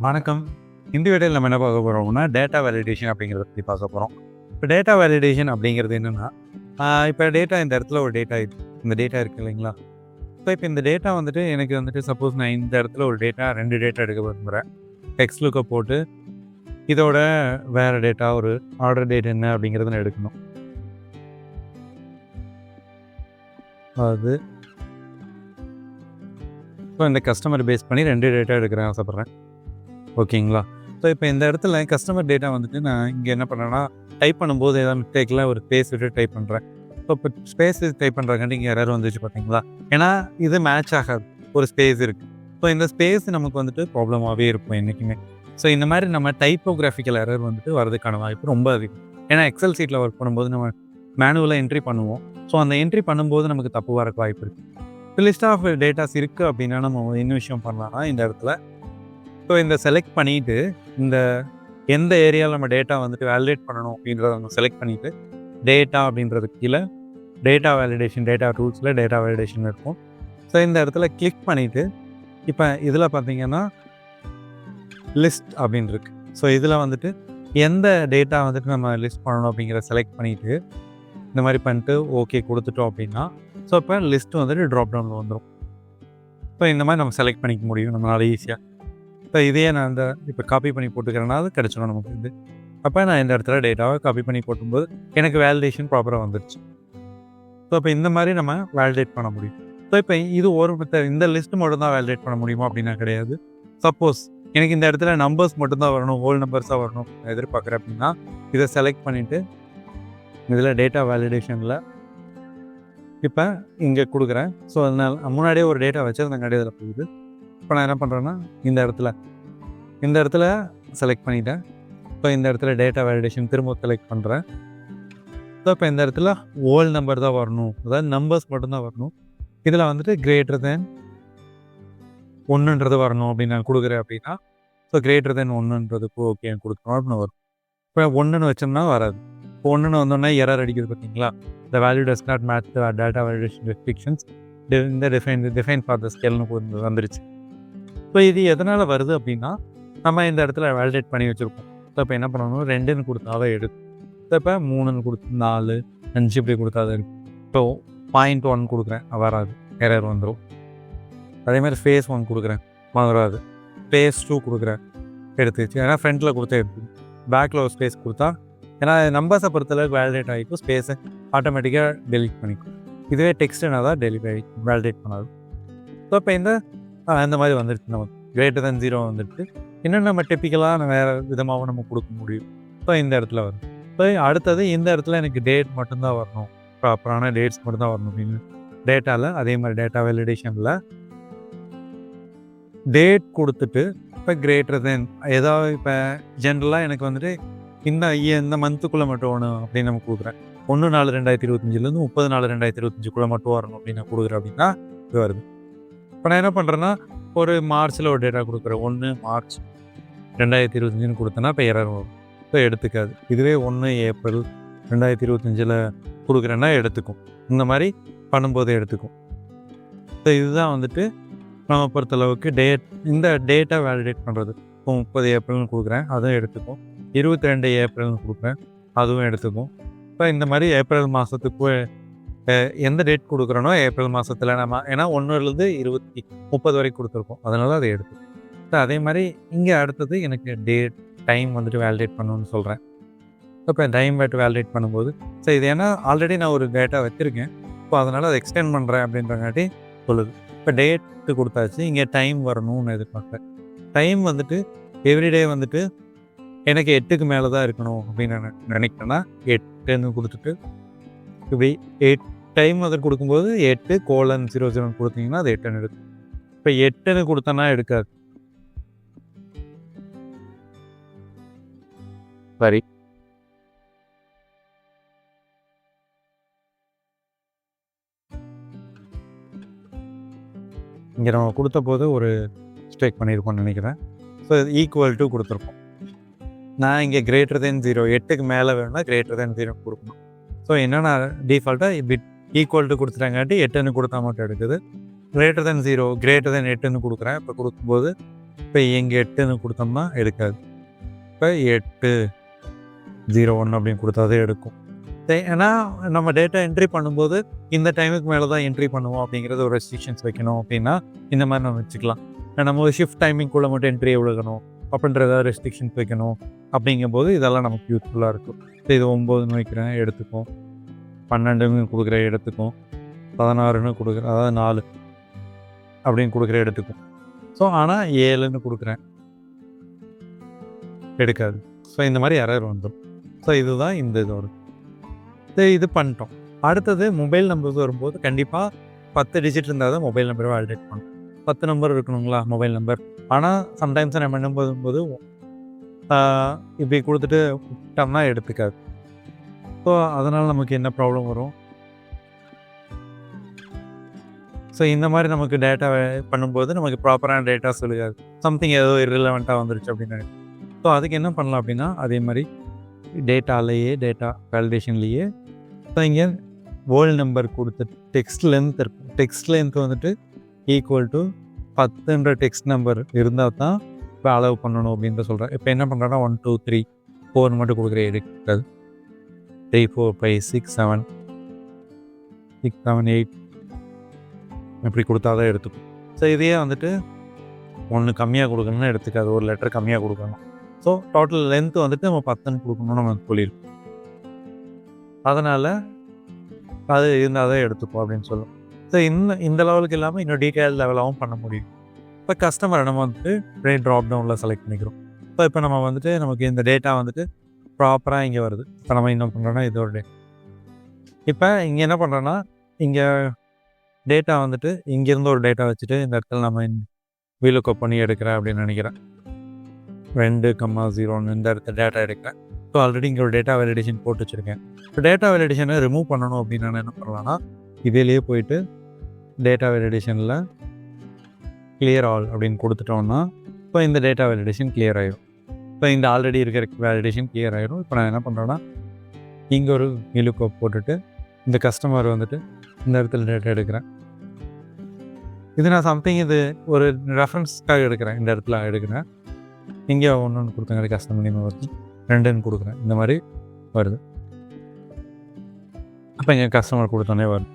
வணக்கம். இந்த வீடியோவில் நம்ம என்ன பார்க்க போகிறோம்னா, டேட்டா வேலிடேஷன் அப்படிங்கிறத பற்றி பார்க்க போகிறோம். இப்போ டேட்டா வேலிடேஷன் அப்படிங்கிறது என்னென்னா, இப்போ டேட்டா இந்த இடத்துல ஒரு டேட்டா இந்த டேட்டா இருக்குது இல்லைங்களா? இப்போ இந்த டேட்டா எனக்கு சப்போஸ் நான் இந்த இடத்துல ஒரு டேட்டா 2 டேட்டா எடுக்க விரும்புகிறேன். டெக்ஸ்ட் லுக்கை போட்டு இதோட வேறு டேட்டா ஒரு ஆர்டர் டேட் என்ன அப்படிங்கிறத நான் எடுக்கணும். அது இப்போ இந்த கஸ்டமர் பேஸ் பண்ணி 2 டேட்டா எடுக்கிறேன் ஆசைப்பட்றேன். ஓகேங்களா? ஸோ இப்போ இந்த இடத்துல கஸ்டமர் டேட்டா நான் இங்கே என்ன பண்ணேன்னா, டைப் பண்ணும்போது ஏதாவது மிஸ்டேக்கில் ஒரு ஸ்பேஸ் விட்டு டைப் பண்ணுறேன். இப்போ ஸ்பேஸ் டைப் பண்ணுறாங்காட்டி இங்கே எரர் வந்துச்சு பார்த்தீங்களா? ஏன்னா இது மேட்ச் ஆகாது, ஒரு ஸ்பேஸ் இருக்குது. ஸோ இந்த ஸ்பேஸ் நமக்கு ப்ராப்ளமாகவே இருக்கும் என்றைக்குமே. ஸோ இந்த மாதிரி நம்ம டைப்போகிராஃபிக்கல் எரர் வரதுக்கான வாய்ப்பு ரொம்ப அதிகம். ஏன்னா எக்ஸல் சீட்டில் ஒர்க் பண்ணும்போது நம்ம மேனுவலாக என்ட்ரி பண்ணுவோம். ஸோ அந்த என்ட்ரி பண்ணும்போது நமக்கு தப்பு வரக்கு வாய்ப்பு இருக்குது. இப்போ லிஸ்ட் ஆஃப் டேட்டாஸ் இருக்குது அப்படின்னா நம்ம என்ன விஷயம் பண்ணலாம்னா, இந்த இடத்துல ஸோ இந்த செலக்ட் பண்ணிவிட்டு இந்த எந்த ஏரியாவில் நம்ம டேட்டா வேலிடேட் பண்ணணும் அப்படின்றத நம்ம செலக்ட் பண்ணிவிட்டு டேட்டா அப்படின்றதுக்கு கீழே டேட்டா வேலிடேஷன் டேட்டா டூல்ஸில் டேட்டா வேலிடேஷன் இருக்கும். ஸோ இந்த இடத்துல கிளிக் பண்ணிவிட்டு இப்போ இதில் பார்த்தீங்கன்னா லிஸ்ட் அப்படின்னு இருக்குது. ஸோ இதில் எந்த டேட்டா நம்ம லிஸ்ட் பண்ணணும் அப்படிங்கிற செலக்ட் பண்ணிவிட்டு இந்த மாதிரி பண்ணிட்டு ஓகே கொடுத்துட்டோம் அப்படின்னா, ஸோ இப்போ லிஸ்ட்டு ட்ராப் டவுனில் வந்துடும். இப்போ இந்த மாதிரி நம்ம செலக்ட் பண்ணிக்க முடியும் நம்மளால் ஈஸியாக. இப்போ இதையே நான் இப்போ காப்பி பண்ணி போட்டுக்கிறேன்னா அது கிடச்சிடும் நமக்கு. அப்போ நான் இந்த இடத்துல டேட்டாவை காப்பி பண்ணி போட்டும்போது எனக்கு வேலிடேஷன் ப்ராப்பராக வந்துடுச்சு. ஸோ இப்போ இந்த மாதிரி நம்ம வேலிடேட் பண்ண முடியும். ஸோ இப்போ இது ஒரு இந்த லிஸ்ட் மட்டும் தான் வேலிடேட் பண்ண முடியுமா அப்படின்னா கிடையாது. சப்போஸ் எனக்கு இந்த இடத்துல நம்பர்ஸ் மட்டும்தான் வரணும், ஹோல் நம்பர்ஸாக வரணும் எதிர்பார்க்குறேன் அப்படின்னா இதை செலக்ட் பண்ணிவிட்டு இதில் டேட்டா வேலிடேஷனில் இப்போ இங்கே கொடுக்குறேன். ஸோ அதனால் முன்னாடியே ஒரு டேட்டா வச்சுருந்தங்காடி இதில் போகுது. இப்போ நான் என்ன பண்ணுறேன்னா இந்த இடத்துல செலக்ட் பண்ணிட்டேன். இப்போ இந்த இடத்துல டேட்டா வேலிடேஷன் திரும்ப செலக்ட் பண்ணுறேன். ஸோ இப்போ இந்த இடத்துல ஹோல் நம்பர் தான் வரணும், அதாவது நம்பர்ஸ் மட்டும்தான் வரணும். இதில் கிரேட்டர் தேன் 1ன்றது வரணும் அப்படின்னு நான் கொடுக்குறேன் அப்படின்னா, ஸோ கிரேட்டர் தேன் 1ன்றதுக்கு ஓகே கொடுக்கணும் அப்படின்னு வரும். இப்போ 1ன்னு வச்சோம்னா வராது. இப்போ 1ன்னு வந்தோன்னா எரர் அடிக்குது பார்த்தீங்களா? The value does not match the data validation restrictions இந்த டிஃபைன் ஃபார் த ஸ்கேல்னு வந்துருச்சு. ஸோ இது எதனால் வருது அப்படின்னா, நம்ம இந்த இடத்துல வேலிடேட் பண்ணி வச்சுருக்கோம். ஸோ இப்போ என்ன பண்ணணும், 2ன்னு கொடுத்தாவே எடுக்கும். ஸோ இப்போ 3ன்னு கொடுத்து 4 5 இப்படி கொடுத்தாதான் இருக்கும். இப்போ 0.1 கொடுக்குறேன் வராது, எரர் வந்துடும். அதேமாதிரி ஃபேஸ் 1 கொடுக்குறேன் வராது, ஃபேஸ் 2 கொடுக்குறேன் எடுத்துச்சு. ஏன்னா ஃப்ரண்ட்டில் கொடுத்தா எடுத்து, பேக்கில் ஒரு ஸ்பேஸ் கொடுத்தா ஏன்னா நம்பர்ஸை பொறுத்தளவுக்கு வேலிடேட் ஆகிக்கும், ஸ்பேஸை ஆட்டோமேட்டிக்காக டெலிட் பண்ணிக்கும். இதுவே டெக்ஸ்ட்னா தான் வேலிடேட் பண்ணாது. ஸோ இப்போ இந்த மாதிரி வந்துடுச்சு, நமக்கு கிரேட்டர் தேன் 0 வந்துடுச்சு. இன்னும் நம்ம டிப்பிக்கலாக வேறு விதமாகவும் நம்ம கொடுக்க முடியும். ஸோ இந்த இடத்துல வரும். ஸோ அடுத்தது இந்த இடத்துல எனக்கு டேட் மட்டும்தான் வரணும், ப்ராப்பரான டேட்ஸ் மட்டும்தான் வரணும் அப்படின்னு டேட்டாவில் அதே மாதிரி டேட்டா வேலிடேஷனில் டேட் கொடுத்துட்டு இப்போ கிரேட்டர் தேன் ஏதாவது இப்போ ஜென்ரலாக எனக்கு இந்த மந்த்துக்குள்ளே மட்டும் ஒன்று அப்படின்னு நம்ம கொடுக்குறேன். 1/4/2025 30/4/2025 மட்டும் வரணும் அப்படின்னு நான் கொடுக்குறேன் அப்படின்னா இது வருது. இப்போ நான் என்ன பண்ணுறேன்னா ஒரு மார்ச்சில் ஒரு டேட்டா கொடுக்குறேன், 1 மார்ச் 2025 கொடுத்தேன்னா இப்போ எரர் வரும். இப்போ எடுத்துக்காது. இதுவே 1 ஏப்ரல் 2025 கொடுக்குறேன்னா எடுத்துக்கும். இந்த மாதிரி பண்ணும்போது எடுத்துக்கும். ஸோ இதுதான் நம்ம பொறுத்தளவுக்கு இந்த டேட்டா வேலிடேட் பண்ணுறது. இப்போ 30 ஏப்ரல்னு கொடுக்குறேன், அதுவும் எடுத்துக்கும். 22 ஏப்ரல்னு கொடுக்குறேன், அதுவும் எடுத்துக்கும். இப்போ இந்த மாதிரி ஏப்ரல் மாதத்துக்கு எந்த டேட் கொடுக்குறோனோ ஏப்ரல் மாதத்தில் நம்ம ஏன்னா 1லேருந்து 30 வரைக்கும் கொடுத்துருக்கோம், அதனால அதை எடுத்துக்கும். ஸோ அதே மாதிரி இங்கே அடுத்தது எனக்கு டேட் டைம் வேலிடேட் பண்ணணும்னு சொல்கிறேன். இப்போ டைம் வேலிடேட் பண்ணும்போது ஸோ இது ஏன்னா ஆல்ரெடி நான் ஒரு டேட்டா வச்சுருக்கேன், இப்போ அதனால் அதை எக்ஸ்டெண்ட் பண்ணுறேன் அப்படின்றங்காட்டி சொல்லுது. இப்போ டேட்டு கொடுத்தாச்சு, இங்கே டைம் வரணும்னு எதிர்பார்க்குறேன். டைம் எவ்ரிடே எனக்கு 8க்கு மேலே தான் இருக்கணும் அப்படின்னு நான் நினைக்கிறேன்னா 8ன்னு கொடுத்துட்டு இப்படி 8 டைம் கொடுக்கும்போது 8:00 கொடுத்தீங்கன்னா அது 8ன்னு எடுக்கும். இப்போ 8ன்னு கொடுத்தனா எடுக்காது. சரி, இங்கே நம்ம கொடுத்த போது ஒரு மிஸ்டேக் பண்ணியிருக்கோம்னு நினைக்கிறேன். ஸோ ஈக்குவல் டு கொடுத்துருக்கோம். நான் இங்கே கிரேட்டர் தேன் 0 8க்கு மேலே வேணும்னா கிரேட்டர் தேன் 0 கொடுக்கணும். ஸோ என்னென்னா டிஃபால்ட்டாக பிட் ஈக்குவல் டு கொடுத்துட்டாங்காட்டி 8ன்னு கொடுத்தா மட்டும் எடுக்குது. கிரேட்டர் தென் 0 கிரேட்டர் தென் 8ன்னு கொடுக்குறேன். இப்போ கொடுக்கும்போது இப்போ இங்கே 8ன்னு கொடுத்தோம்னா எடுக்காது. இப்போ 801 அப்படின்னு கொடுத்தாதே எடுக்கும். ஏன்னா நம்ம டேட்டா என்ட்ரி பண்ணும்போது இந்த டைமுக்கு மேலே தான் என்ட்ரி பண்ணுவோம் அப்படிங்கிறது ஒரு ரெஸ்ட்ரிக்ஷன்ஸ் வைக்கணும் அப்படின்னா இந்த மாதிரி நம்ம வச்சுக்கலாம். நம்ம ஒரு ஷிஃப்ட் டைமிங்குள்ளே மட்டும் என்ட்ரி எழுதணும் அப்படின்றத ரெஸ்ட்ரிக்ஷன்ஸ் வைக்கணும். அப்படிங்கும்போது இதெல்லாம் நமக்கு யூஸ்ஃபுல்லாக இருக்கும். இது 9ன்னு வைக்கிறேன் எடுத்துக்கும், 12ன்னு கொடுக்குற எடுத்துக்கும், 16ன்னு கொடுக்குற அதாவது 4 அப்படின்னு கொடுக்குற எடுத்துக்கும். ஸோ ஆனால் 7ன்னு கொடுக்குறேன் எடுக்காது. ஸோ இந்த மாதிரி எரர் வந்துடும். ஸோ இதுதான் இந்த இதோட இது பண்ணிட்டோம். அடுத்தது மொபைல் நம்பர்ஸ் வரும்போது கண்டிப்பாக 10 டிஜிட் இருந்தால் தான் மொபைல் நம்பரை வாலிடேட் பண்ணணும். 10 நம்பர் இருக்கணுங்களா மொபைல் நம்பர். ஆனால் சம்டைம்ஸ் நம்ம என்ன பண்ணும்போது இப்படி கொடுத்துட்டு விட்டோம்னா எடுத்துக்காது. ஸோ அதனால் நமக்கு என்ன ப்ராப்ளம் வரும். ஸோ இந்த மாதிரி நமக்கு டேட்டா பண்ணும்போது நமக்கு ப்ராப்பரான டேட்டா சொல்லுகாது. சம்திங் ஏதோ இர்ரிலவெண்ட்டாக வந்துருச்சு அப்படின்னு. ஸோ அதுக்கு என்ன பண்ணலாம் அப்படின்னா அதே மாதிரி டேட்டாலேயே டேட்டா வேலிடேஷன்லேயே இப்போ இங்கே வேர்ல்டு நம்பர் கொடுத்து டெக்ஸ்ட் லென்த் இருக்கும். டெக்ஸ்ட் லென்த் வந்துட்டு ஈக்குவல் டு 10ன்ற டெக்ஸ்ட் நம்பர் இருந்தால் தான் இப்போ அளவு பண்ணணும் அப்படின்ற சொல்கிறேன். இப்போ என்ன பண்ணுறேன்னா 1 2 3 4 மட்டும் கொடுக்குற எடுக்காது. 3 4 5 6 7 8 இப்படி கொடுத்தா தான் எடுத்துக்கும். ஸோ இதையே வந்துட்டு 1 கம்மியாக கொடுக்கணும்னா எடுத்துக்காது. ஒரு லெட்டர் கம்மியாக கொடுக்கணும். ஸோ டோட்டல் லென்த்து வந்துட்டு நம்ம 10ன்னு கொடுக்கணும்னு நம்ம சொல்லியிருக்கோம். அதனால் அது இருந்தால் தான் எடுத்துப்போம் அப்படின்னு சொல்லும். ஸோ இந்த லெவலுக்கு இல்லாமல் இன்னும் டீட்டெயில் லெவலாகவும் பண்ண முடியும். இப்போ கஸ்டமரை நம்ம வந்துட்டு ட்ராப் டவுனில் செலக்ட் பண்ணிக்கிறோம். இப்போ நம்ம வந்துட்டு நமக்கு இந்த டேட்டா வந்துட்டு ப்ராப்பராக இங்கே வருது. இப்போ நம்ம என்ன பண்ணுறோன்னா இதோட டேட்டா இப்போ இங்கே என்ன பண்ணுறோன்னா இங்கே டேட்டா வந்துட்டு இங்கேருந்து ஒரு டேட்டா வச்சுட்டு இந்த இடத்துல நம்ம வீலுக்கப் பண்ணி எடுக்கிறேன் அப்படின்னு நினைக்கிறேன். 2,0 இந்த இடத்துல டேட்டா எடுக்கிறேன். ஸோ ஆல்ரெடி இங்கே ஒரு டேட்டா வேலிடேஷன் போட்டு வச்சுருக்கேன். இப்போ டேட்டா வேலிடேஷனை ரிமூவ் பண்ணணும் அப்படின்னு நான் என்ன பண்ணலான்னா இதிலேயே போயிட்டு டேட்டா வேலிடேஷனில் கிளியர் ஆல் அப்படின்னு கொடுத்துட்டோம்னா இப்போ இந்த டேட்டா வேலிடேஷன் கிளியர் ஆகிடும். இப்போ இந்த ஆல்ரெடி இருக்கிற வேலிடேஷன் கிளியர் ஆகிடும். இப்போ நான் என்ன பண்ணுறேன்னா இங்கே ஒரு வீலுக்கப் போட்டுட்டு இந்த கஸ்டமர் வந்துட்டு இந்த இடத்துல டேட்டா எடுக்கிறேன். இது நான் சம்திங் இது ஒரு ரெஃபரன்ஸ்க்காக எடுக்கிறேன். இந்த இடத்துல எடுக்கிறேன். இங்கே 1 கொடுத்தங்க கஸ்டமர் நேம் வருது, 2ன்னு கொடுக்குறேன். இந்த மாதிரி வருது. அப்போ இங்கே கஸ்டமர் கொடுத்தோன்னே வருது.